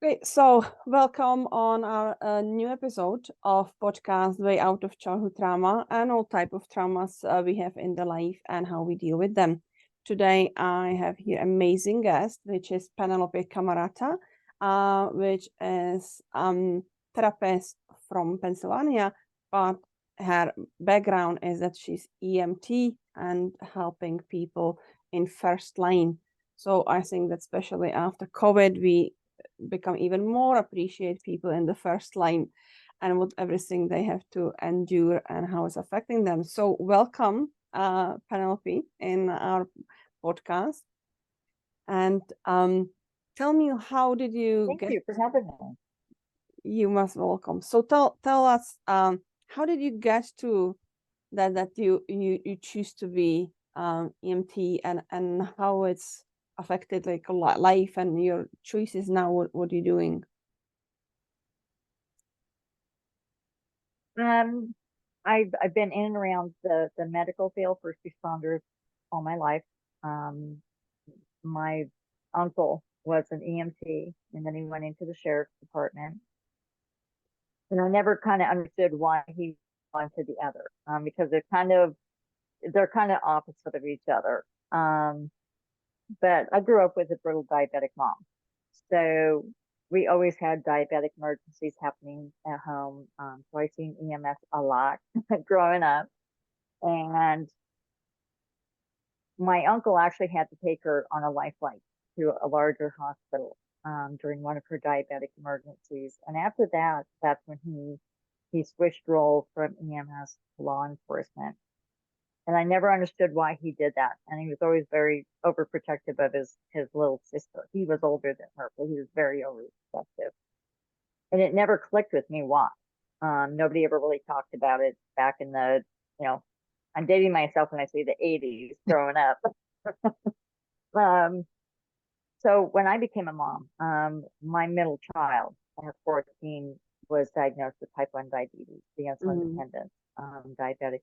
Okay, so welcome on our new episode of podcast Way Out of Childhood Trauma and all type of traumas we have in the life and how we deal with them. Today I have here amazing guest, which is Penelope Camarata, which is therapist from Pennsylvania, but her background is that she's EMT and helping people in first line. So I think that especially after COVID, we become even more appreciate people in the first line and what everything they have to endure and how it's affecting them. So welcome, Penelope, in our podcast. And tell me, how did you Thank get? you for having me. You must welcome. So tell us, how did you get to that you choose to be EMT and how it's affected like a life and your choices now? What are you doing? Um, I've been in and around the medical field, first responders, all my life. Um, my uncle was an EMT, and then he went into the sheriff's department. And I never kind of understood why he went to the other, because they're kind of opposite of each other. But I grew up with a brittle diabetic mom, so we always had diabetic emergencies happening at home. So I seen EMS a lot growing up, and my uncle actually had to take her on a life flight to a larger hospital during one of her diabetic emergencies. And after that, that's when he switched roles from EMS to law enforcement. And I never understood why he did that. And he was always very overprotective of his little sister. He was older than her, but he was very overprotective. And it never clicked with me why. Nobody ever really talked about it back in you know, I'm dating myself when I say the 80s growing up. um, so when I became a mom, my middle child at 14 was diagnosed with type 1 diabetes, the insulin dependent diabetic.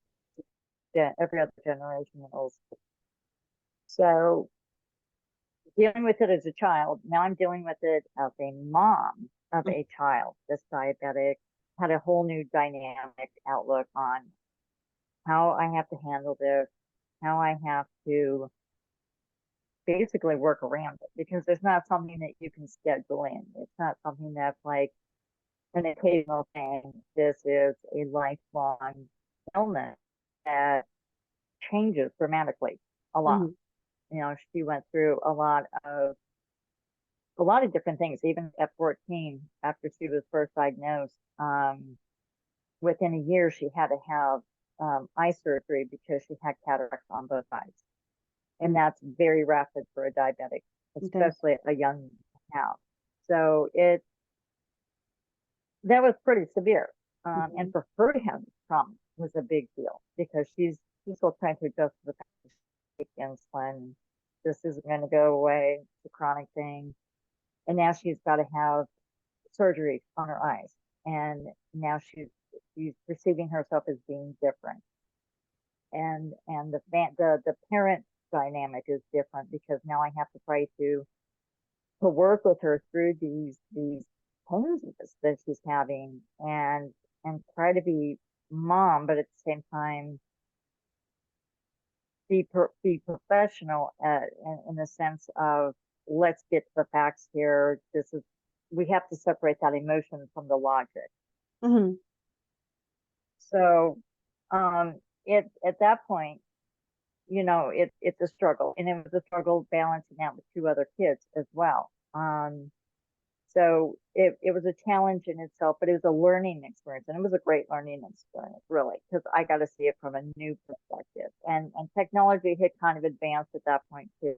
Every other generation knows. So dealing with it as a child, now I'm dealing with it as a mom of a child that's diabetic, had a whole new dynamic outlook on how I have to handle this, how I have to basically work around it, because it's not something that you can schedule in. It's not something that's like an occasional thing. This is a lifelong illness that changes dramatically a lot. She went through a lot of different things, even at 14, after she was first diagnosed. Within a year, she had to have eye surgery because she had cataracts on both eyes. And that's very rapid for a diabetic, especially a young child. So that was pretty severe. And for her to have trauma was a big deal, because she's still trying to adjust to the fact that she takes insulin. This isn't going to go away. It's a chronic thing. And now she's got to have surgery on her eyes. And now she's perceiving herself as being different. And the parent dynamic is different, because now I have to try to work with her through these pains that she's having, and try to be mom, but at the same time be professional in the sense of, let's get to the facts here. We have to separate that emotion from the logic. So at that point, it's a struggle, and it was a struggle balancing out with two other kids as well. So it was a challenge in itself, but it was a learning experience, and it was a great learning experience, really, because I got to see it from a new perspective, and technology had kind of advanced at that point too.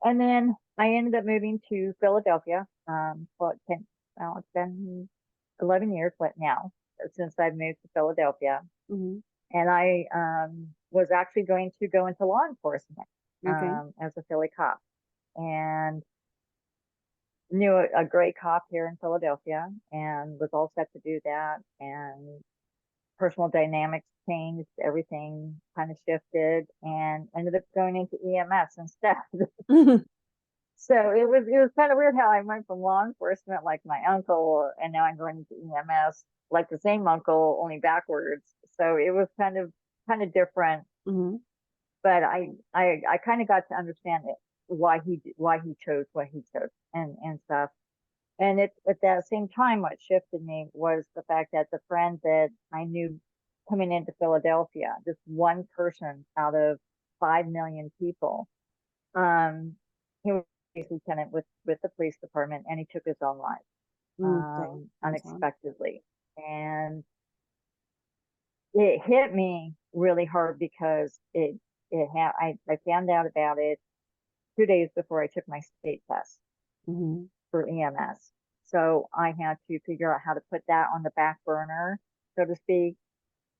And then I ended up moving to Philadelphia. It's been 11 years, but now since I've moved to Philadelphia. And I was actually going to go into law enforcement as a Philly cop, and knew a great cop here in Philadelphia, and was all set to do that. And personal dynamics changed, everything kind of shifted, and ended up going into EMS instead. So it was kind of weird how I went from law enforcement, like my uncle, and now I'm going to EMS, like the same uncle, only backwards. So it was kind of different, Mm-hmm. but I kind of got to understand it, why he chose what he chose and stuff. And it at that same time, what shifted me was the fact that the friend that I knew coming into Philadelphia, just one person out of 5 million people, he was a lieutenant with the police department, and he took his own life Dang, I'm sorry. unexpectedly. And it hit me really hard because I found out about it 2 days before I took my state test Mm-hmm. for EMS. So I had to figure out how to put that on the back burner, so to speak,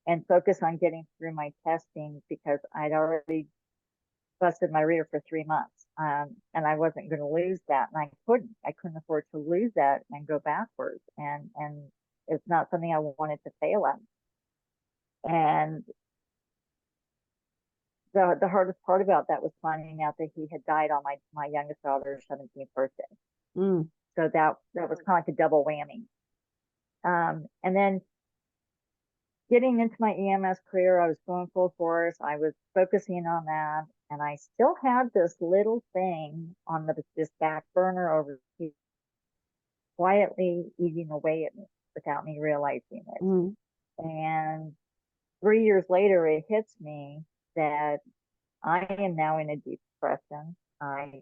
and focus on getting through my testing because I'd already busted my rear for 3 months. And I wasn't going to lose that. And I couldn't afford to lose that and go backwards. And it's not something I wanted to fail at. And the hardest part about that was finding out that he had died on my youngest daughter's 17th birthday. Mm. So that was kind of like a double whammy. And then getting into my EMS career, I was going full force. I was focusing on that, and I still had this little thing on this back burner over here, quietly eating away at me without me realizing it. Mm. And 3 years later, it hits me that I am now in a deep depression. I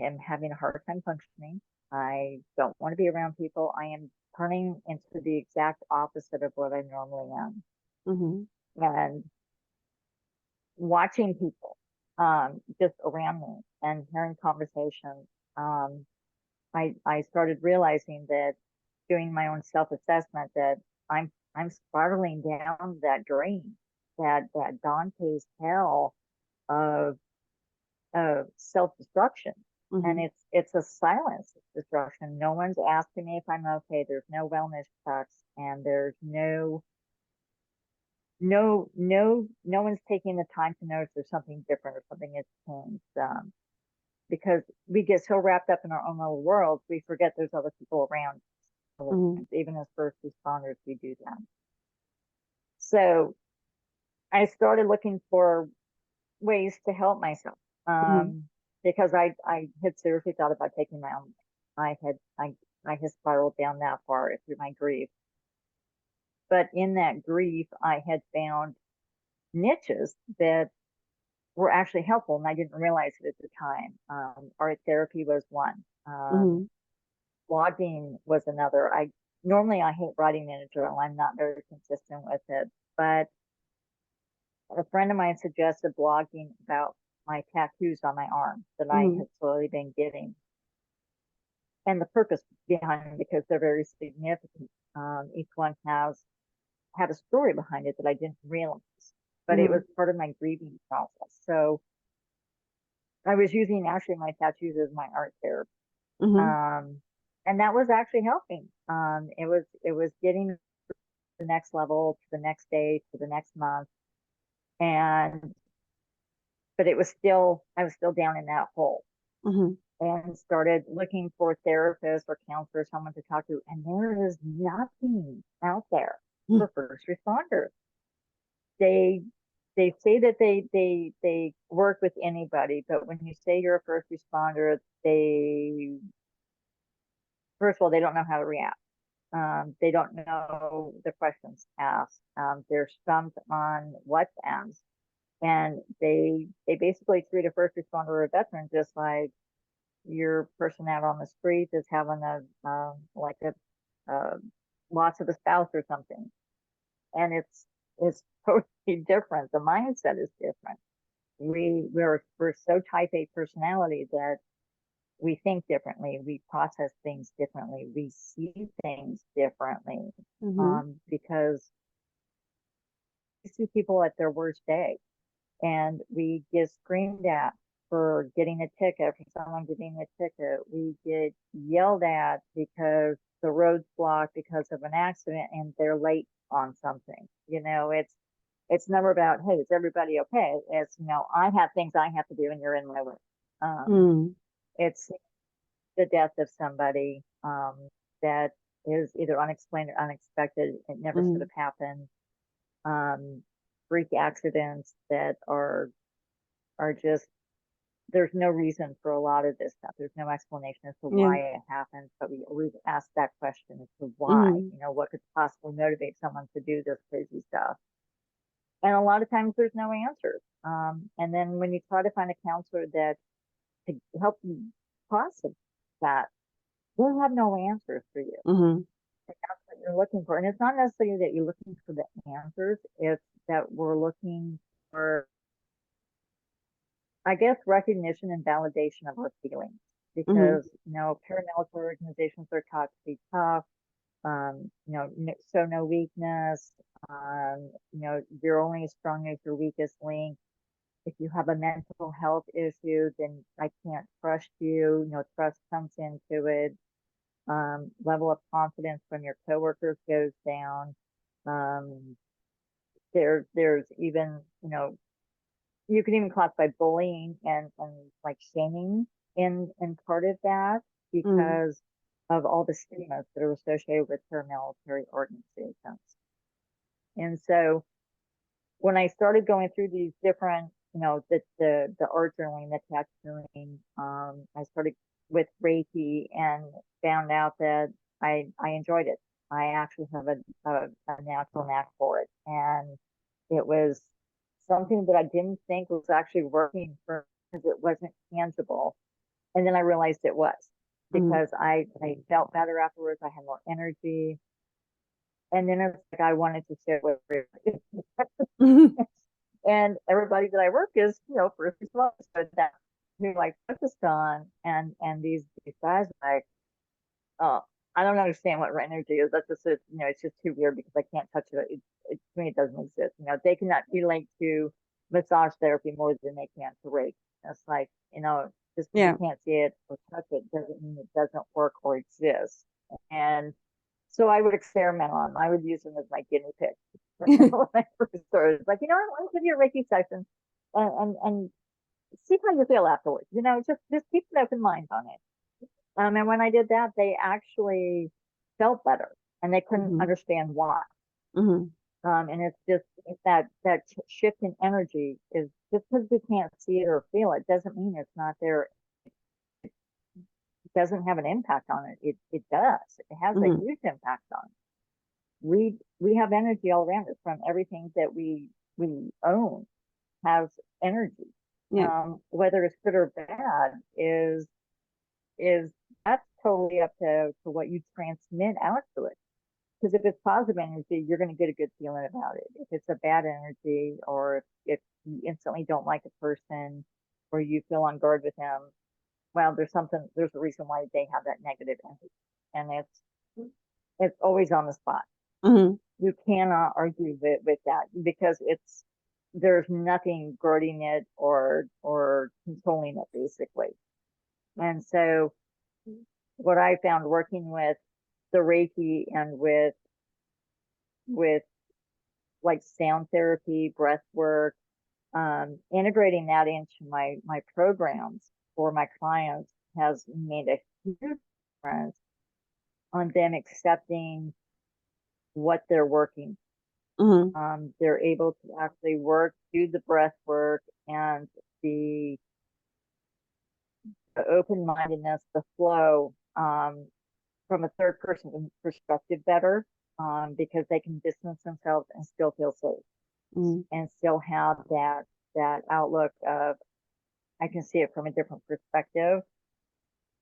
am having a hard time functioning. I don't want to be around people. I am turning into the exact opposite of what I normally am. Mm-hmm. And watching people just around me and hearing conversations, I started realizing that doing my own self-assessment that I'm spiraling down that drain, that Dante's hell of self-destruction. And Mm-hmm. it's a silence destruction. No one's asking me if I'm okay. There's no wellness checks, and there's no one's taking the time to notice there's something different or something has changed. Because we get so wrapped up in our own little worlds, we forget there's other people around. Mm-hmm. Even as first responders, we do that. So I started looking for ways to help myself, Mm-hmm. because I had seriously thought about taking my own life. I had spiraled down that far through my grief. But in that grief, I had found niches that were actually helpful, and I didn't realize it at the time. Art therapy was one. Mm-hmm. Blogging was another. I hate writing in a journal. I'm not very consistent with it, but a friend of mine suggested blogging about my tattoos on my arm that I Mm-hmm. had slowly been getting, and the purpose behind them because they're very significant. Each one had a story behind it that I didn't realize, but it Mm-hmm. was part of my grieving process. So I was using actually my tattoos as my art therapy. Mm-hmm. Um, and that was actually helping. It was getting to the next level, to the next day, to the next month, and but I was still down in that hole, Mm-hmm. and started looking for therapists or counselors, someone to talk to, and there is nothing out there for first responders. They they say that they work with anybody, but when you say you're a first responder, they first of all they don't know how to react. They don't know the questions asked. They're stumped on what's asked, and they basically treat a first responder or a veteran just like your person out on the street is having a loss of a spouse or something, and it's totally different. The mindset is different. We're so type A personality that we think differently, we process things differently, we see things differently, Mm-hmm. because we see people at their worst day, and we get screamed at for getting a ticket, for someone getting a ticket. We get yelled at because the road's blocked because of an accident and they're late on something. It's never about, hey, is everybody okay? It's, I have things I have to do and you're in my way. Um, Mm-hmm. it's the death of somebody that is either unexplained or unexpected. It never should have happened. Freak accidents that are just, there's no reason for a lot of this stuff. There's no explanation as to why it happens, but we always ask that question as to why. You know, what could possibly motivate someone to do this crazy stuff? And a lot of times there's no answers. And then when you try to find a counselor that to help you process that, they'll have no answers for you. That's what you're looking for. And it's not necessarily that you're looking for the answers, it's that we're looking for, I guess, recognition and validation of our feelings. Because, you know, paramilitary organizations are taught to be tough, you know, show no weakness, you know, you're only as strong as your weakest link. If you have a mental health issue, then I can't trust you. You know, trust comes into it. Level of confidence from your coworkers goes down. There's even, you know, you can even classify bullying and like shaming in part of that, because of all the stigmas that are associated with paramilitary organizations. And so when I started going through these different, you know, the art journaling, the tattooing, I started with Reiki and found out that I enjoyed it. I actually have a natural knack for it. And it was something that I didn't think was actually working for, because it wasn't tangible. And then I realized it was, because I felt better afterwards. I had more energy. And then it's like I wanted to share with everybody. And everybody that I work is, you know, first responders, but that who like focused on, and these guys like, oh, I don't understand what energy is. That's just, you know, it's just too weird because I can't touch it. To me, it doesn't exist. You know, they cannot relate to massage therapy more than they can to Reiki. It's like, you know, just because you can't see it or touch it doesn't mean it doesn't work or exist. And so I would experiment on them. I would use them as my guinea pig. When I first started, like, you know, I want to give you a Reiki session and see how you feel afterwards. You know, just keep an open mind on it. And when I did that, they actually felt better, and they couldn't understand why. And it's that shift in energy is just because we can't see it or feel it doesn't mean it's not there. It doesn't have an impact on it. It does. It has a huge impact on it. We have energy all around us. From everything that we own has energy. Whether it's good or bad is that's totally up to what you transmit out to it. Because if it's positive energy, you're going to get a good feeling about it. If it's a bad energy, or if you instantly don't like a person, or you feel on guard with them, well, there's a reason why they have that negative energy. And it's always on the spot. You cannot argue with that, because there's nothing guarding it or controlling it, basically. And so what I found working with the Reiki and with like sound therapy, breath work, integrating that into my programs for my clients has made a huge difference on them accepting what they're working. They're able to actually do the breath work and the open-mindedness, the flow, from a third person perspective better, because they can distance themselves and still feel safe, and still have that outlook of, I can see it from a different perspective.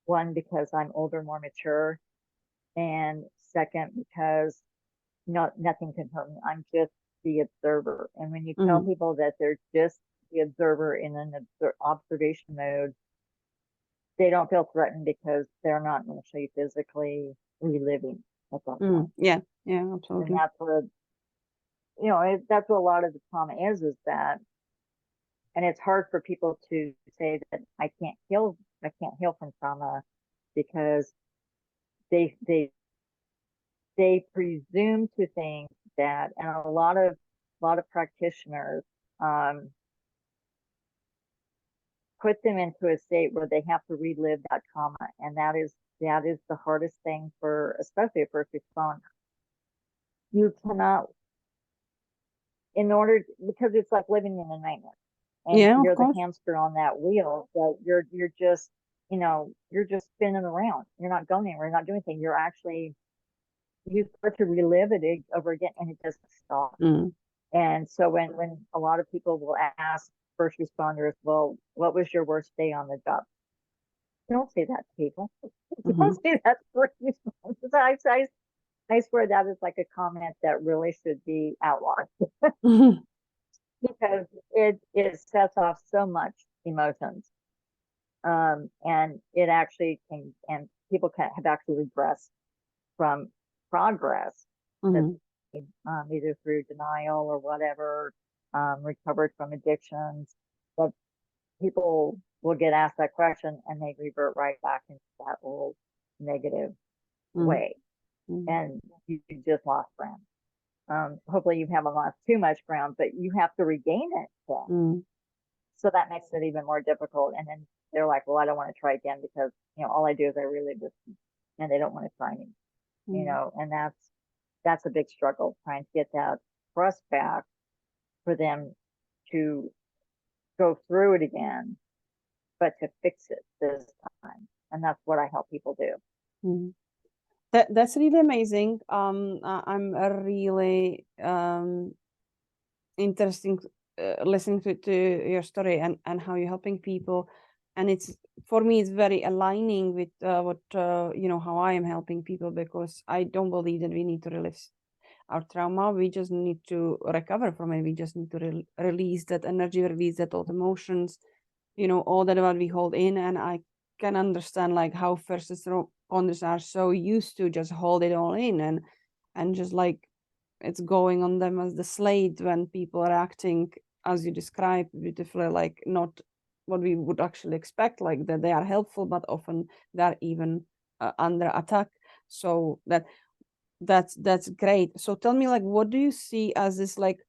One, because I'm older, more mature, and second, because nothing can hurt me. I'm just the observer. And when you tell people that they're just the observer in an observation mode, they don't feel threatened, because they're not actually physically reliving at that point. Yeah, absolutely. And that's where, you know, that's what a lot of the trauma is that, and it's hard for people to say that I can't heal from trauma, because they presume to think that, and a lot of practitioners put them into a state where they have to relive that trauma. And that is the hardest thing for, especially a first responder. You cannot, because it's like living in a nightmare. And Yeah, of you're the course. hamster on that wheel, but you're just, you're just spinning around. You're not going anywhere, you're not doing anything. You start to relive it over again, and it doesn't stop. Mm. And so when a lot of people will ask first responders, well, what was your worst day on the job? Don't say that to people. Don't say that to first responders. I swear that is like a comment that really should be outlawed because it sets off so much emotions. And it actually can, and people have actually regressed from progress that either through denial or whatever, recovered from addictions. But people will get asked that question and they revert right back into that old negative way. And you just lost ground. Hopefully you haven't lost too much ground, but you have to regain it. So that makes it even more difficult. And then they're like, well, I don't want to try again because, all I do is I relive this, and they don't want to try me, and that's a big struggle, trying to get that trust back for them to go through it again, but to fix it this time. And that's what I help people do. That's really amazing. I'm really interesting listening to your story and how you're helping people. And it's, for me, it's very aligning with what how I am helping people, because I don't believe that we need to relive our trauma. We just need to recover from it. We just need to release that energy, release that old emotions, all that what we hold in. And I can understand like how first responders are so used to just hold it all in and just like it's going on them as the slate when people are acting as you described beautifully, like not what we would actually expect, like that they are helpful, but often they're even under attack. So that's great. So tell me, like, what do you see as this like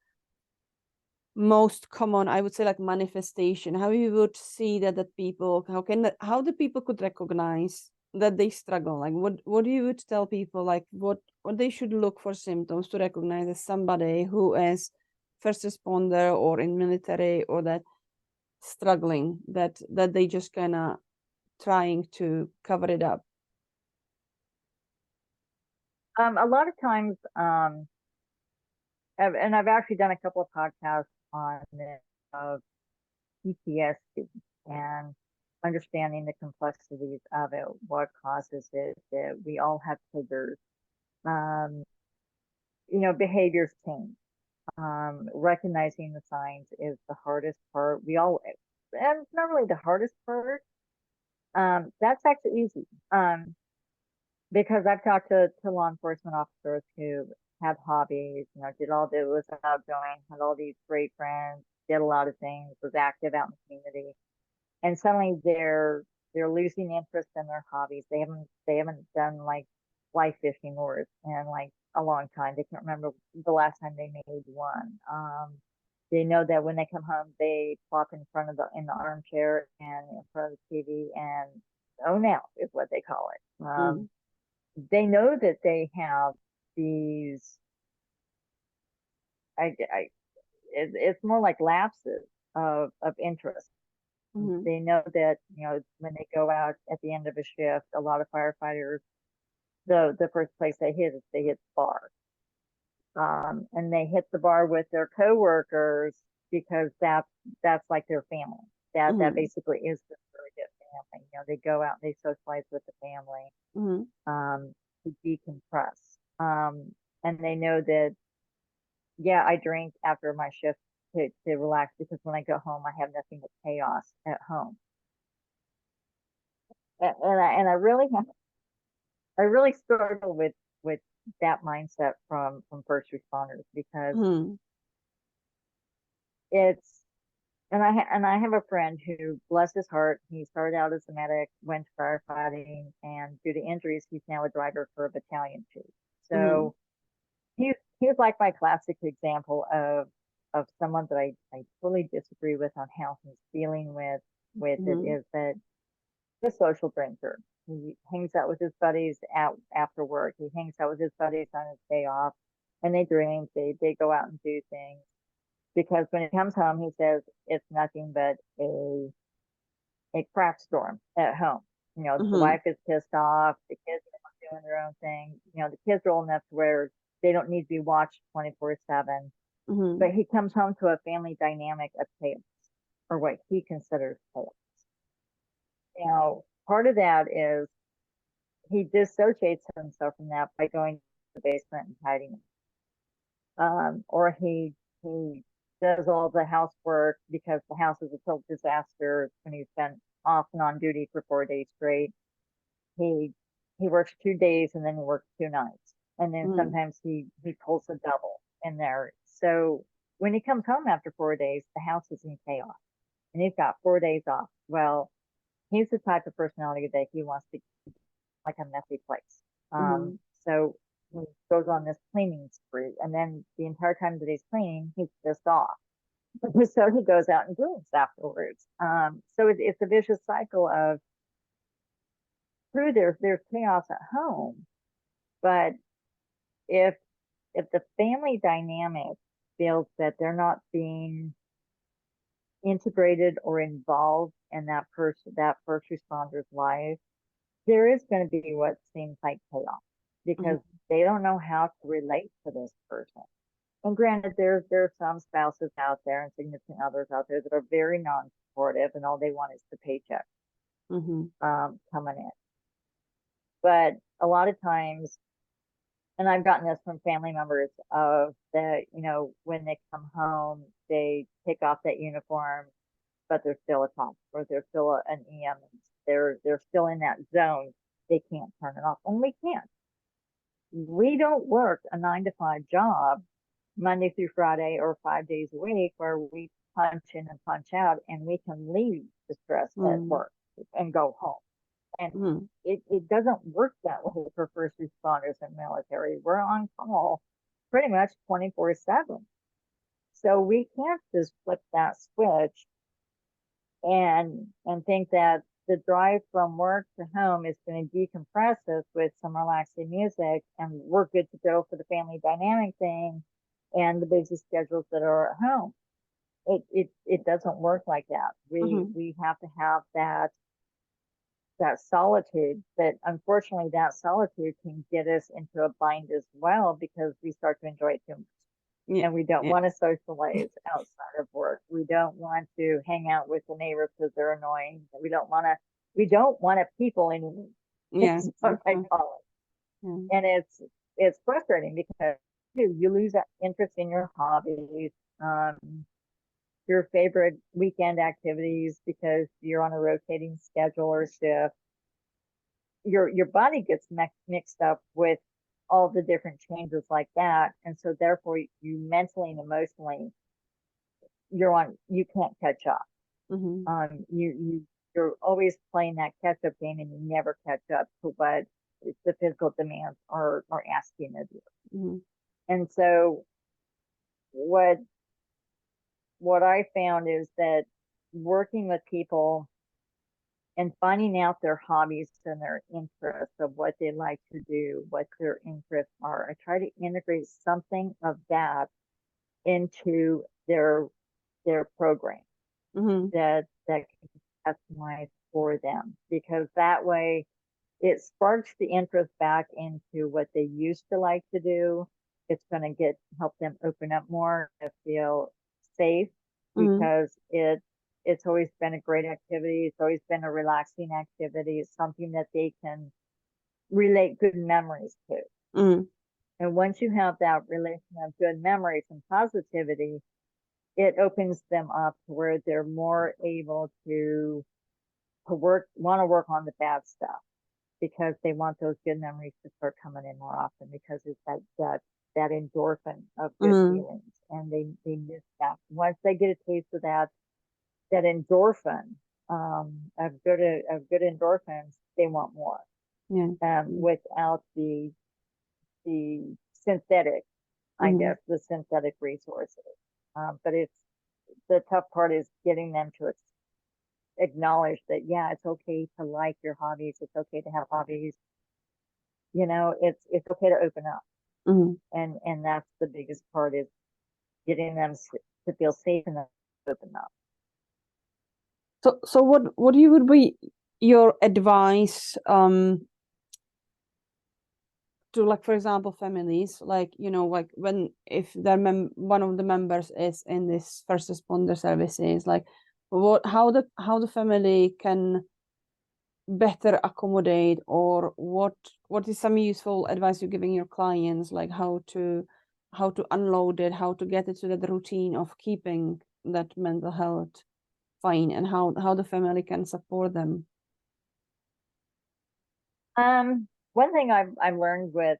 most common, I would say, like manifestation, how you would see that people, how the people could recognize that they struggle? Like what do you would tell people, like what they should look for symptoms to recognize as somebody who is first responder or in military or that struggling, that they just kind of trying to cover it up? A lot of times, and I've actually done a couple of podcasts on this, of PTSD and understanding the complexities of it, what causes it, that we all have triggers. Behaviors change. Recognizing the signs is the hardest part. And it's not really the hardest part. That's actually easy. Because I've talked to law enforcement officers who had hobbies, was outgoing, had all these great friends, did a lot of things, was active out in the community, and suddenly they're losing interest in their hobbies. They haven't done like fly fishing or in like a long time. They can't remember the last time they made one. They know that when they come home, they plop in the armchair and in front of the TV and zone out is what they call it. They know that they have these. It's more like lapses of interest. They know that when they go out at the end of a shift, a lot of firefighters, the first place they hit the bar, and they hit the bar with their coworkers because that's like their family. That basically is the surrogate family. They go out and they socialize with the family. To decompress. And they know that, yeah, I drink after my shift to relax because when I go home, I have nothing but chaos at home. And I really struggle with that mindset from first responders because it's, and I have a friend who, bless his heart, he started out as a medic, went to firefighting, and due to injuries, he's now a driver for a battalion chief. So he's like my classic example of someone that I totally disagree with on how he's dealing with with it Mm-hmm. is that he's a social drinker. He hangs out with his buddies after work. He hangs out with his buddies on his day off, and they drink. They go out and do things. Because when he comes home, he says it's nothing but a crap storm at home. You know, the Mm-hmm. wife is pissed off. The kids are doing their own thing. You know, the kids are old enough to where they don't need to be watched 24/7. Mm-hmm. But he comes home to a family dynamic of chaos, or what he considers chaos. Now, part of that is he dissociates himself from that by going to the basement and hiding. Or he does all the housework because the house is a total disaster when he's been off and on duty for 4 days straight. He he works 2 days and then he works 2 nights. And then Mm-hmm. sometimes he pulls a double in there. So when he comes home after 4 days, the house is in chaos. And he's got 4 days off. Well, he's the type of personality that he wants to keep like a messy place. Mm-hmm. So he goes on this cleaning spree, and then the entire time that he's cleaning, he's pissed off. So he goes out and drinks afterwards. So it's a vicious cycle of through there's chaos at home, but if if the family dynamic feels that they're not being integrated or involved in that first responder's life, there is going to be what seems like chaos because they don't know how to relate to this person. And granted, there's some spouses out there and significant others out there that are very non-supportive, and all they want is the paycheck Mm-hmm. coming in. But a lot of times, and I've gotten this from family members of that, you know, when they come home, they take off that uniform, but they're still a cop or they're still an EM. They're still in that zone. They can't turn it off, and we can't. We don't work a 9 to 5 job Monday through Friday or 5 days a week where we punch in and punch out and we can leave the stress at work and go home. And Mm-hmm. it doesn't work that way for first responders and military. We're on call pretty much 24/7. So we can't just flip that switch and think that the drive from work to home is going to decompress us with some relaxing music and we're good to go for the family dynamic thing and the busy schedules that are at home. It doesn't work like that. Mm-hmm. We have to have that solitude, but unfortunately that solitude can get us into a bind as well because we start to enjoy it too much. Yeah. And we don't Yeah. want to socialize outside of work. We don't want to hang out with the neighbors because they're annoying. We don't want to people anymore. Yeah. That's what I call it. Yeah. And it's frustrating because you lose that interest in your hobbies, your favorite weekend activities because you're on a rotating schedule or shift. Your body gets mixed up with all the different changes like that, and so therefore you mentally and emotionally you can't catch up. Mm-hmm. You're always playing that catch up game and you never catch up to what the physical demands are asking of you. Mm-hmm. And so what I found is that working with people and finding out their hobbies and their interests of what they like to do, what their interests are. I try to integrate something of that into their program Mm-hmm. that can be customized for them because that way it sparks the interest back into what they used to like to do. It's going to help them open up more and feel safe Mm-hmm. because it's always been a great activity. It's always been a relaxing activity. It's something that they can relate good memories to. Mm-hmm. And once you have that relation of good memories and positivity, it opens them up to where they're more able to want to work on the bad stuff because they want those good memories to start coming in more often because it's that endorphin of good Mm-hmm. feelings and they miss that. Once they get a taste of that endorphin of good endorphins, they want more. Yeah. Without the synthetic, I Mm-hmm. guess, the synthetic resources. But it's the tough part is getting them to acknowledge that, yeah, it's okay to like your hobbies. It's okay to have hobbies. It's okay to open up. And that's the biggest part, is getting them to feel safe enough to open up. So what you would be your advice to, like, for example, families, like, like when, if their one of the members is in this first responder services, like how the family can better accommodate, or what is some useful advice you're giving your clients, like how to unload it, how to get it to the routine of keeping that mental health fine, and how the family can support them. One thing I've learned with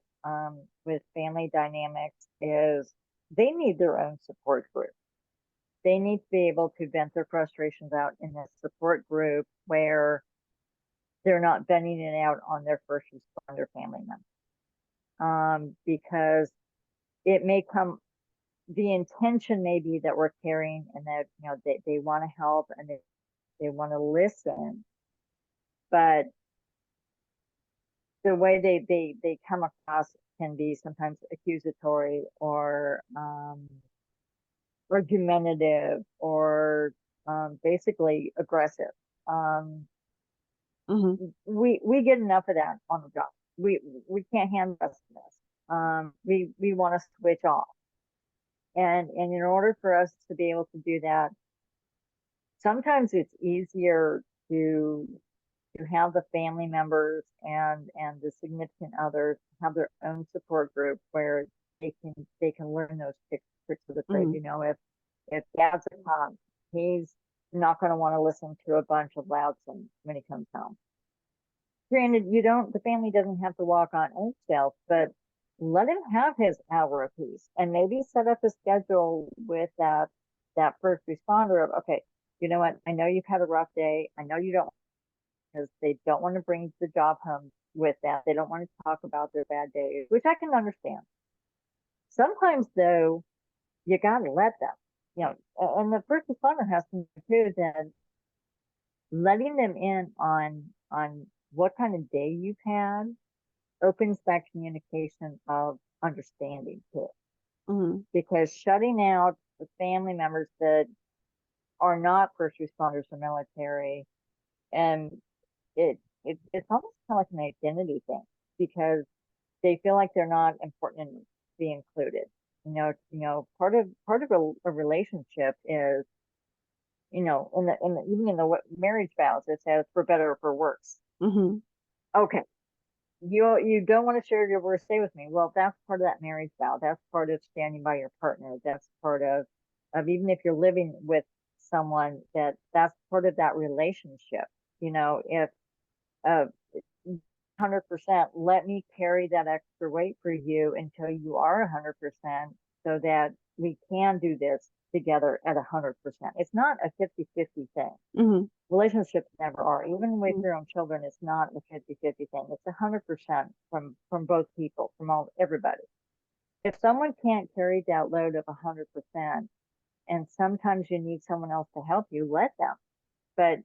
family dynamics is they need their own support group. They need to be able to vent their frustrations out in a support group where they're not venting it out on their first responder family member. Because it may come, the intention may be that we're caring and that, they want to help and they want to listen, but the way they come across can be sometimes accusatory or argumentative or basically aggressive. We get enough of that on the job. We can't handle this. We want to switch off, and in order for us to be able to do that, sometimes it's easier to have the family members and the significant others have their own support group where they can learn those tricks of the trade. If dad's a cop, he's not going to want to listen to a bunch of loudsons when he comes home. Granted, the family doesn't have to walk on eggshells, but let him have his hour apiece, and maybe set up a schedule with that first responder of, okay, you know what, I know you've had a rough day. I know you don't, because they don't want to bring the job home with them. They don't want to talk about their bad days, which I can understand. Sometimes, though, you got to let them, and the first responder has to know too that letting them in on what kind of day you've had opens that communication of understanding too. Because shutting out the family members that are not first responders or military, and it's almost kind of like an identity thing, because they feel like they're not important and be included. Part of a relationship is, even in the marriage vows, it says for better or for worse. Okay, you don't want to share your worst day with me. Well, that's part of that marriage vow. That's part of standing by your partner. That's part of even if you're living with someone, that's part of that relationship. If 100%, let me carry that extra weight for you until you are 100%, so that we can do this together at 100%. It's not a 50-50 thing. Relationships never are. Even with your own children, it's not a 50-50 thing. It's 100% from both people, from everybody. If someone can't carry that load of 100%, and sometimes you need someone else to help you, let them. But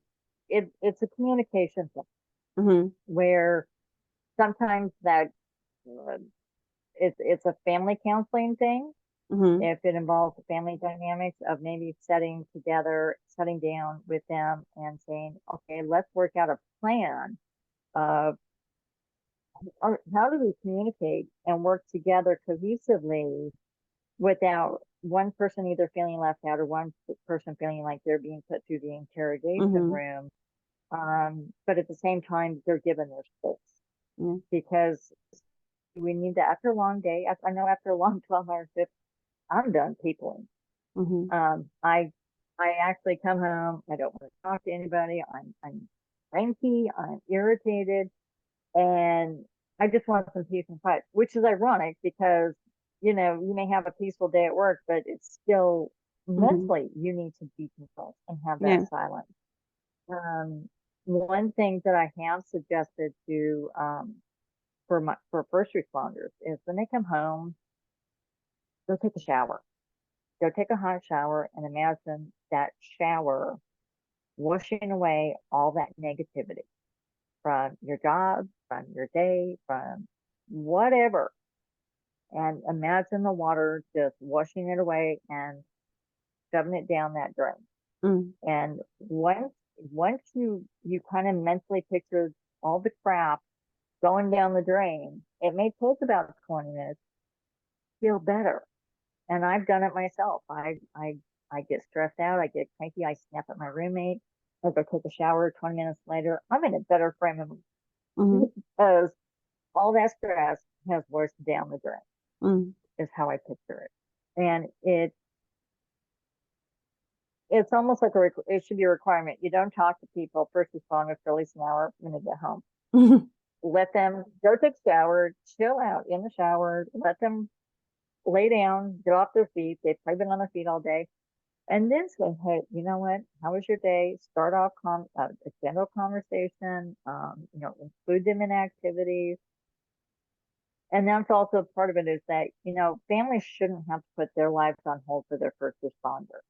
it's a communication thing, where sometimes that it's a family counseling thing. If it involves the family dynamics of maybe sitting down with them and saying, okay, let's work out a plan of how do we communicate and work together cohesively without one person either feeling left out or one person feeling like they're being put through the interrogation room. But at the same time, they're given their space, because we need that after a long day. I know after a long 12-hour shift, I'm done peopling. I actually come home. I don't want to talk to anybody. I'm cranky. I'm irritated, and I just want some peace and quiet. Which is ironic, because you may have a peaceful day at work, but it's still mentally you need to decontrol and have that silence. One thing that I have suggested to for first responders is when they come home, go take a shower. Go take a hot shower, and imagine that shower washing away all that negativity from your job, from your day, from whatever. And imagine the water just washing it away and shoving it down that drain. Mm. And once you kind of mentally picture all the crap going down the drain, it may take about 20 minutes to feel better. And I've done it myself. I get stressed out, I get cranky, I snap at my roommate, I go take a shower, 20 minutes later, I'm in a better frame of mind because all that stress has washed down the drain, is how I picture it. And it's almost like it should be a requirement. You don't talk to people, first responders, for at least an hour when they get home. Let them go take a shower, chill out in the shower, let them lay down, get off their feet. They've probably been on their feet all day. And then say, hey, you know what? How was your day? Start off a general conversation, include them in activities. And that's also part of it is that, families shouldn't have to put their lives on hold for their first responder.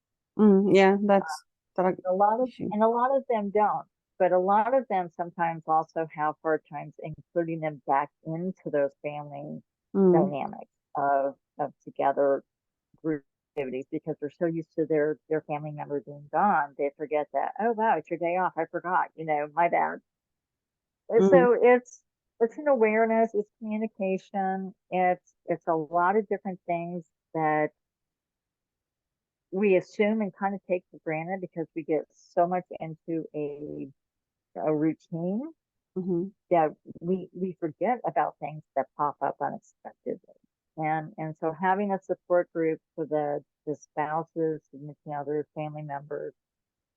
Yeah, that's a lot of them don't. But a lot of them sometimes also have hard times including them back into those family dynamics of together group activities because they're so used to their family member being gone, they forget that, oh wow, it's your day off. I forgot, my bad. So it's an awareness, it's communication, it's a lot of different things that we assume and kind of take for granted because we get so much into a routine that we forget about things that pop up unexpectedly. And so having a support group for the spouses, their family members,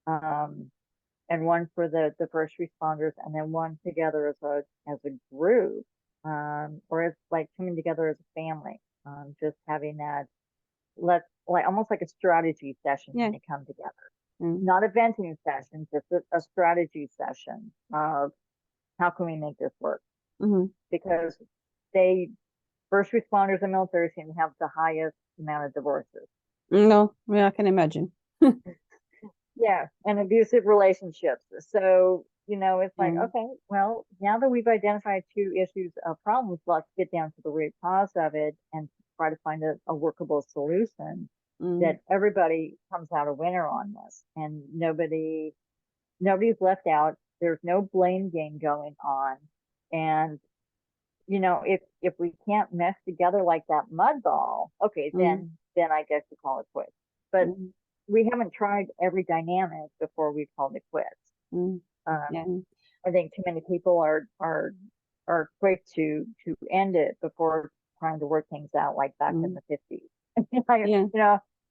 and one for the first responders, and then one together as a group, or as like coming together as a family, just having that, almost like a strategy session when they come together. Not a venting session, just a strategy session of how can we make this work? Because first responders and military seem to have the highest amount of divorces. No, I can imagine. Yeah, and abusive relationships. So, it's like, okay, well, now that we've identified two issues of problems, let's get down to the root cause of it and try to find a workable solution that everybody comes out a winner on this. And nobody's left out. There's no blame game going on. And if we can't mesh together like that mud ball, okay, then I guess you call it quits. But we haven't tried every dynamic before we called it quits. I think too many people are quick to end it before trying to work things out, like back in the 50s.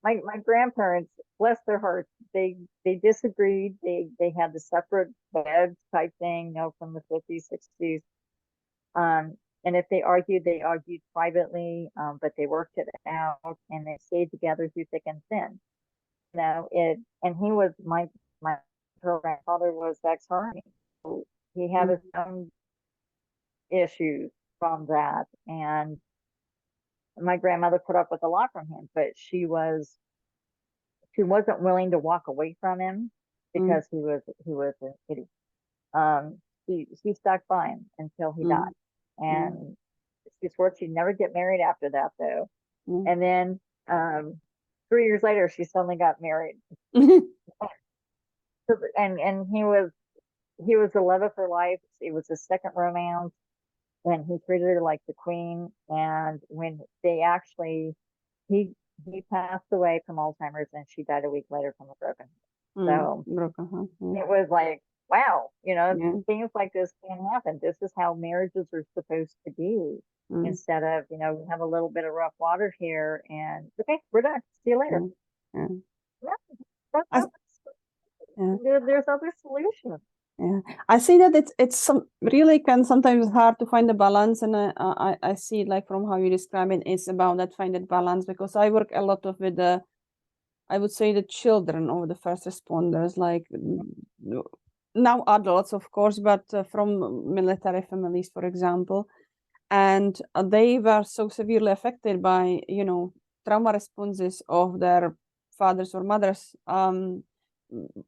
My grandparents, bless their hearts, they disagreed. They had the separate beds type thing, from the 50s, 60s. And if they argued privately, but they worked it out and they stayed together through thick and thin. And he was my grandfather was ex-Army. So he had his own issues from that. And my grandmother put up with a lot from him, but she wasn't willing to walk away from him because he was an idiot. She stuck by him until he died. And she swore she'd never get married after that, though. And then 3 years later, she suddenly got married. And he was the love of her life. It was a second romance, and he treated her like the queen. And when he passed away from Alzheimer's, and she died a week later from a broken heart. So it was like, wow, things like this can happen. This is how marriages are supposed to be. Instead of, we have a little bit of rough water here and okay, we're done. See you later. There's other solutions. I see that it's really can sometimes hard to find the balance, and I see like from how you describe it, it's about that find that balance, because I work a lot with I would say the children of the first responders, like now adults, of course, but from military families, for example. And they were so severely affected by, trauma responses of their fathers or mothers,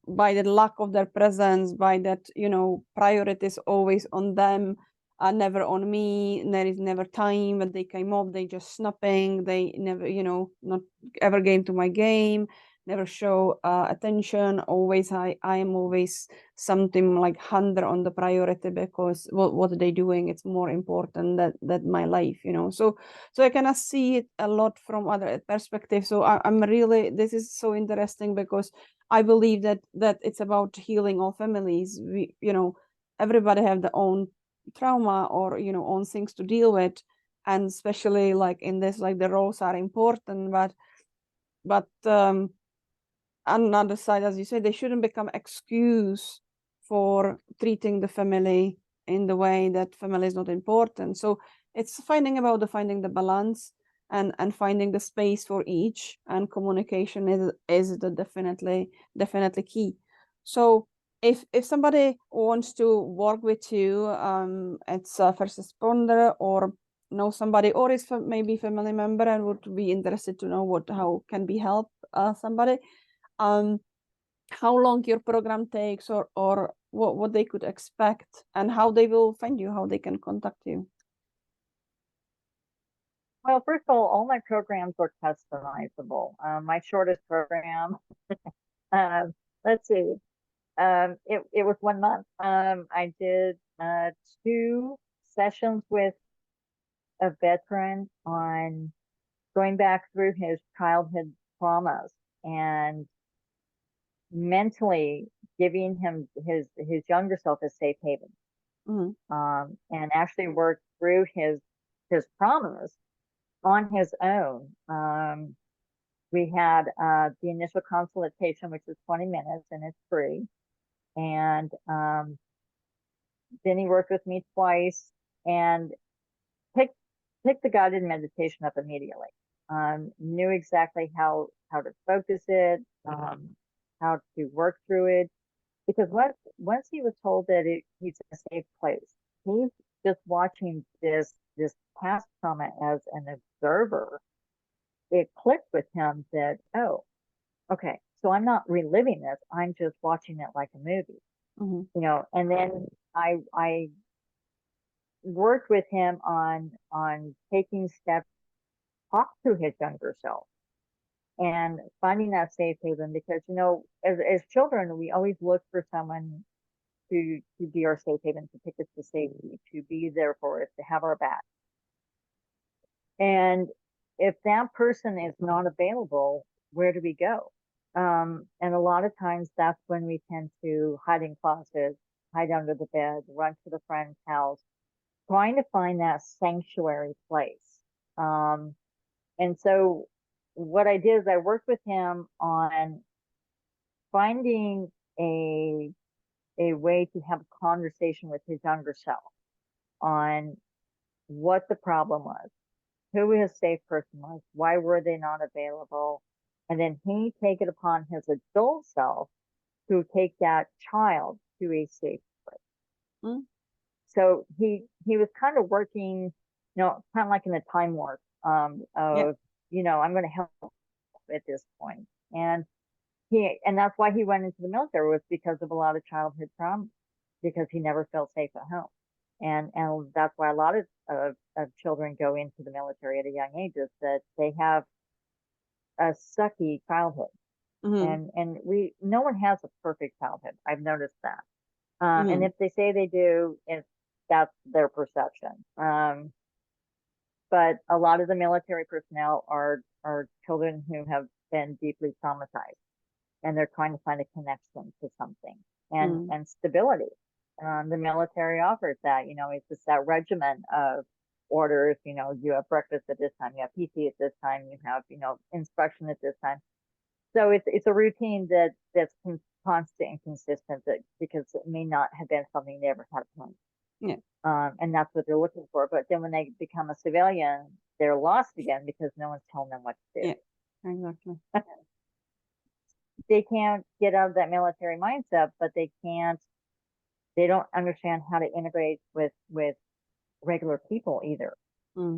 by the lack of their presence, by that, priorities always on them, never on me. There is never time. When they came up, they just snapping. They never, not ever came to my game, never show attention. Always, I am always something like 100 on the priority, because what are they doing? It's more important that my life, So I cannot see it a lot from other perspectives. So I'm really, this is so interesting, because I believe that it's about healing all families. We, everybody have their own trauma, or own things to deal with, and especially like in this, like the roles are important, but on another side, as you say, they shouldn't become excuse for treating the family in the way that family is not important. So it's finding the balance, and finding the space for each, and communication is the definitely key. So if somebody wants to work with you, it's a first responder, or know somebody, or is maybe family member, and would be interested to know how can be help somebody, how long your program takes, or what they could expect, and how they will find you, how they can contact you. Well, first of all my programs are customizable. My shortest program, let's see, it was 1 month. I did 2 sessions with a veteran on going back through his childhood traumas and mentally giving him his younger self a safe haven, and actually work through his traumas on his own. We had the initial consultation, which is 20 minutes, and it's free. And then he worked with me twice and picked the guided meditation up immediately. Knew exactly how to focus it, how to work through it, because once he was told that he's a safe place, he's just watching this past trauma as an observer. It clicked with him that, oh, okay, so I'm not reliving this, I'm just watching it like a movie. And then I worked with him on taking steps, talk to his younger self, and finding that safe haven, because as children, we always look for someone to be our safe haven, to take us to safety, to be there for us, to have our back. And if that person is not available, where do we go? And a lot of times that's when we tend to hide in closets, hide under the bed, run to the friend's house, trying to find that sanctuary place. And so what I did is I worked with him on finding a way to have a conversation with his younger self on what the problem was, who his safe person was, why were they not available, and then he take it upon his adult self to take that child to a safe place. So he was kind of working, kind of like in a time warp of, I'm going to help at this point. And that's why he went into the military, was because of a lot of childhood trauma, because he never felt safe at home. And that's why a lot of children go into the military at a young age, is that they have a sucky childhood. And no one has a perfect childhood. I've noticed that. And if they say they do, that's their perception. But a lot of the military personnel are children who have been deeply traumatized, and they're trying to find a connection to something and stability. The military offers that. It's just that regimen of orders. You have breakfast at this time, you have PT at this time, you have inspection at this time. So it's a routine that's constant and consistent, because it may not have been something they ever had planned. And that's what they're looking for. But then when they become a civilian, they're lost again, because no one's telling them what to do. Yeah, exactly. They can't get out of that military mindset, but they don't understand how to integrate with regular people either,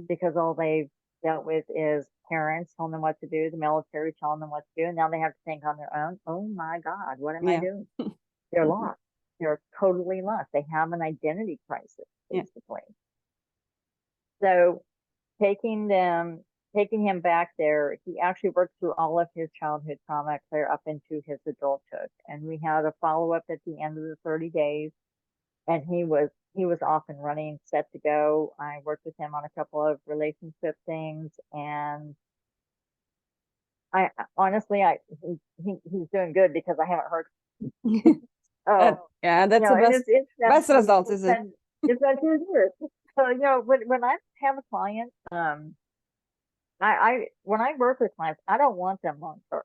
because all they've dealt with is parents telling them what to do, the military telling them what to do, and now they have to think on their own. Oh my God, what am I Yeah. doing? They're lost. They're totally lost. They have an identity crisis, Yeah. basically. So taking him back there, he actually worked through all of his childhood trauma clear up into his adulthood. And we had a follow-up at the end of the 30 days, and he was off and running, set to go. I worked with him on a couple of relationship things, and I honestly, he's doing good because I haven't heard. Yeah, that's the best best result, is it? It's been 2 years. So when I have a client, I when I work with clients, I don't want them long term.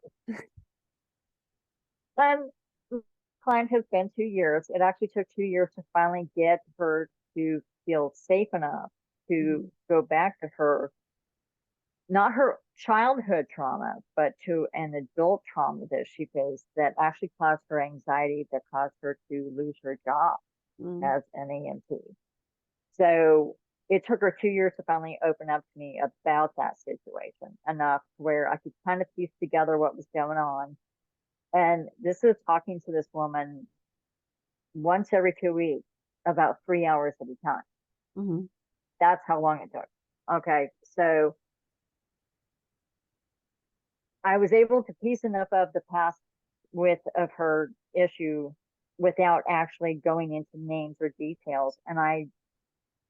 And the client has been 2 years. It actually took 2 years to finally get her to feel safe enough to go back to her, not her childhood trauma, but to an adult trauma that she faced that actually caused her anxiety, that caused her to lose her job as an EMT. So it took her 2 years to finally open up to me about that situation enough where I could kind of piece together what was going on. And this is talking to this woman once every 2 weeks, about 3 hours at a time. That's how long it took. Okay, so I was able to piece enough of the past of her issue without actually going into names or details. And I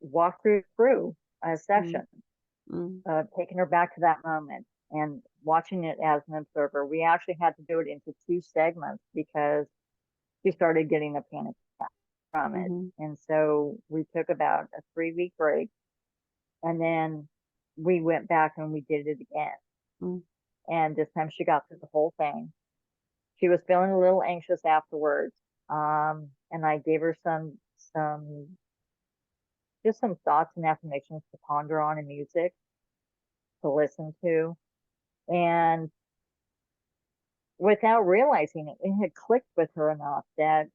walked through a session, taking her back to that moment and watching it as an observer. We actually had to do it into 2 segments because she started getting a panic attack from it. And so we took about a 3-week break, and then we went back and we did it again. And this time she got through the whole thing. She was feeling a little anxious afterwards. And I gave her some thoughts and affirmations to ponder on, and music to listen to. And without realizing it, it had clicked with her enough that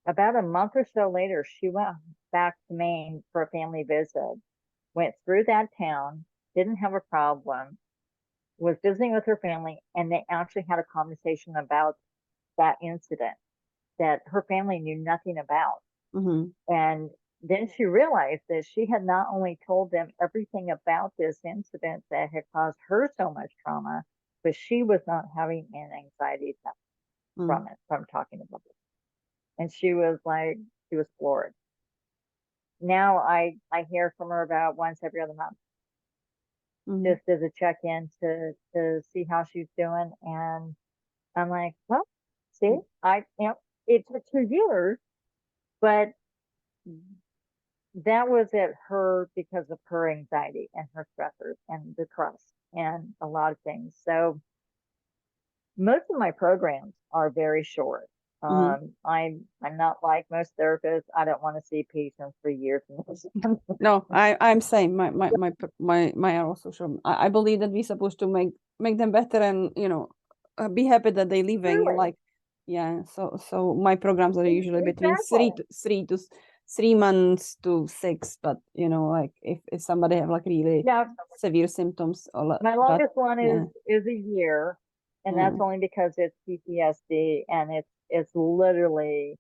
about a month or so later, she went back to Maine for a family visit, went through that town, didn't have a problem, was visiting with her family, and they actually had a conversation about that incident that her family knew nothing about. And then she realized that she had not only told them everything about this incident that had caused her so much trauma, but she was not having an anxiety attack from talking about it. And she was floored. Now I hear from her about once every other month, just as a check-in to see how she's doing. And I'm like, well, see, it took 2 years, but that was at her because of her anxiety and her stressors and the trust and a lot of things. So most of my programs are very short. I'm not like most therapists. I don't want to see patients for years. No, I'm same. My are also short. I believe that we're supposed to make them better, and be happy that they're leaving. Really? Like, yeah. So my programs are usually between Exactly. 3 months to 6. But like if somebody have like really severe symptoms, my longest one is a year, and that's Yeah. only because it's PTSD, and it's literally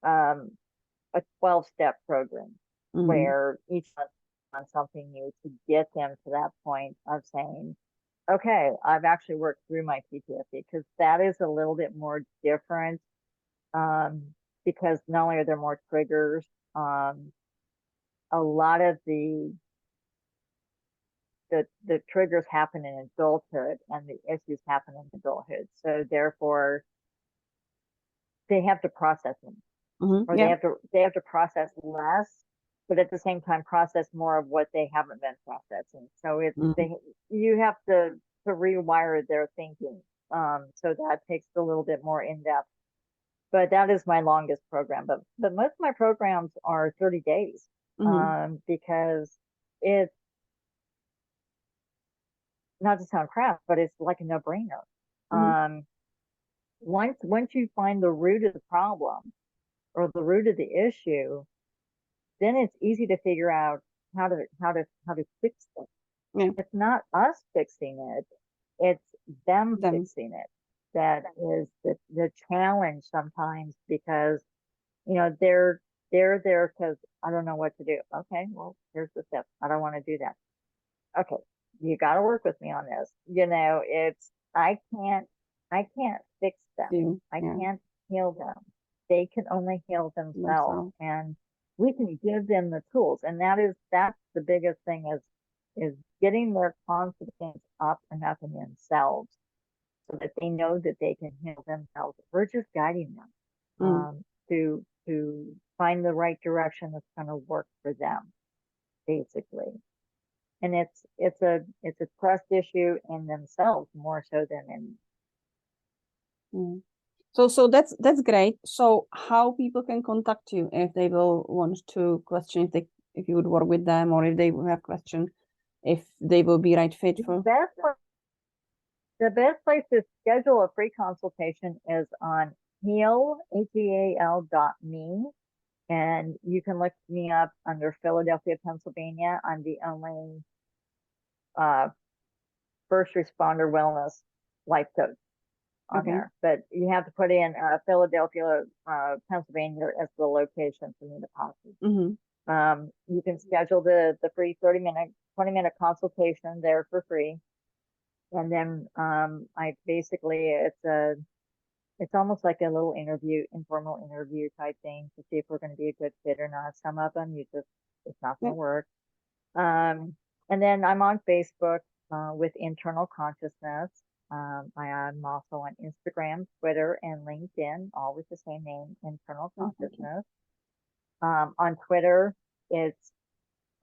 a 12-step program where each month on something new to get them to that point of saying, okay, I've actually worked through my PTSD, because that is a little bit more different, because not only are there more triggers, a lot of the triggers happen in adulthood and the issues happen in adulthood. So therefore, they have to process them, or they have to process less, but at the same time process more of what they haven't been processing. So you have to rewire their thinking. So that takes a little bit more in depth. But that is my longest program. But most of my programs are 30 days, because it's not to sound crap, but it's like a no-brainer. Once you find the root of the problem or the root of the issue, then it's easy to figure out how to fix it. Yeah. It's not us fixing it, it's them Them. fixing it. That is the challenge sometimes, because they're there because I don't know what to do. Okay, well, here's the step. I don't want to do that. Okay, you got to work with me on this. It's I can't fix them. I Yeah. can't heal them. They can only heal themselves, Themselves. and we can give them the tools. And that's the biggest thing, is getting their confidence up and up in themselves, so that they know that they can heal themselves. We're just guiding them Mm. to find the right direction that's going to work for them, basically. And it's a trust issue in themselves more so than in. Mm. So that's great. So how people can contact you if they will want to question if you would work with them, or if they will have question if they will be right fit for. The best place to schedule a free consultation is on heal.me, and you can look me up under Philadelphia, Pennsylvania. I'm the only first responder wellness life coach on there, but you have to put in Philadelphia, Pennsylvania as the location for me to possibly. Mm-hmm. You can schedule the free 20-minute consultation there for free. And then I basically, it's almost like a little informal interview type thing to see if we're going to be a good fit or not. Some of them it's not going to work. And then I'm on Facebook with Internal Consciousness. I am also on Instagram, Twitter, and LinkedIn, all with the same name, Internal Consciousness. On Twitter, it's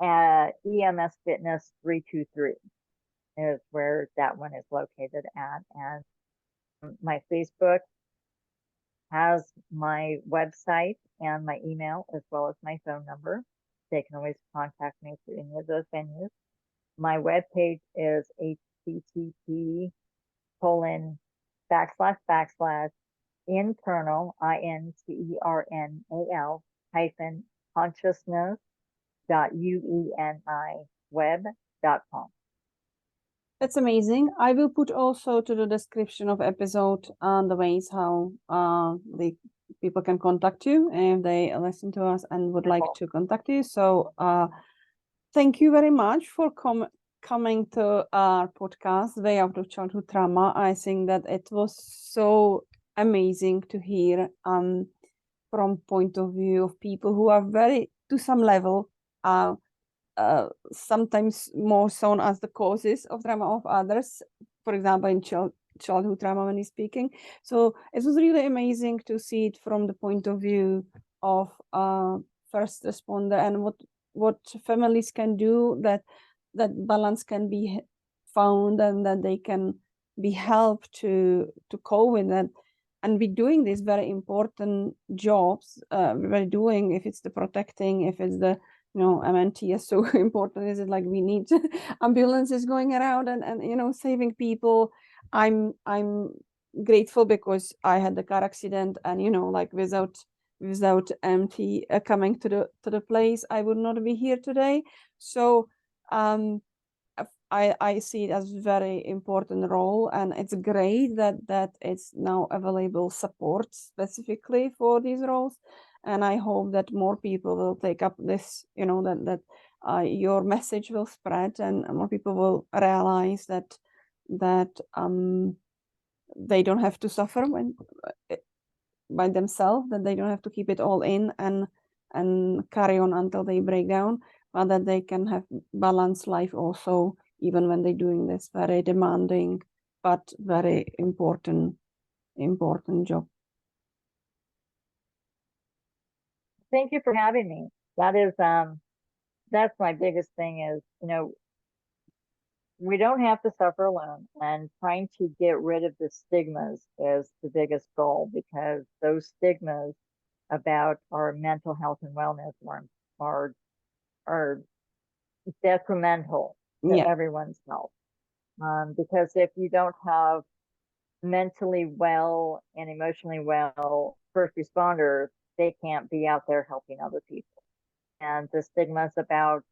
EMS Fitness 323 is where that one is located at. And my Facebook has my website and my email, as well as my phone number. They can always contact me through any of those venues. My webpage is http://internal, INTERNAL consciousness.ueni-web.com. That's amazing. I will put also to the description of episode the ways how the people can contact you if they listen to us and would like to contact you. So thank you very much for coming to our podcast, Way Out of Childhood Trauma. I think that it was so amazing to hear from point of view of people who are very, to some level, sometimes more shown as the causes of trauma of others, for example, in childhood trauma when he's speaking. So it was really amazing to see it from the point of view of first responder, and what families can do, that balance can be found, and that they can be helped to cope with that, and be doing these very important jobs we're doing, if it's the protecting, if it's the MNT is so important. Is it like we need ambulances going around and saving people? I'm grateful because I had the car accident, and like without MT coming to the place, I would not be here today. So I see it as very important role, and it's great that it's now available support specifically for these roles. And I hope that more people will take up this, that your message will spread, and more people will realize that they don't have to suffer by themselves, that they don't have to keep it all in and carry on until they break down, but that they can have balanced life also, even when they're doing this very demanding but very important job. Thank you for having me. That's my biggest thing is, we don't have to suffer alone, and trying to get rid of the stigmas is the biggest goal, because those stigmas about our mental health and wellness are detrimental to everyone's health. Because if you don't have mentally well and emotionally well first responders, they can't be out there helping other people. And the stigmas about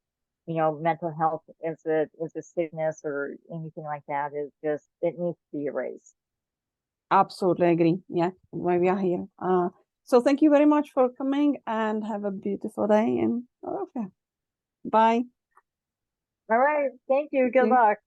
mental health is a sickness or anything like that is just, it needs to be erased. Absolutely agree. Yeah, why we are here. So thank you very much for coming, and have a beautiful day. And okay, bye. All right. Thank you. Thank Good you. luck.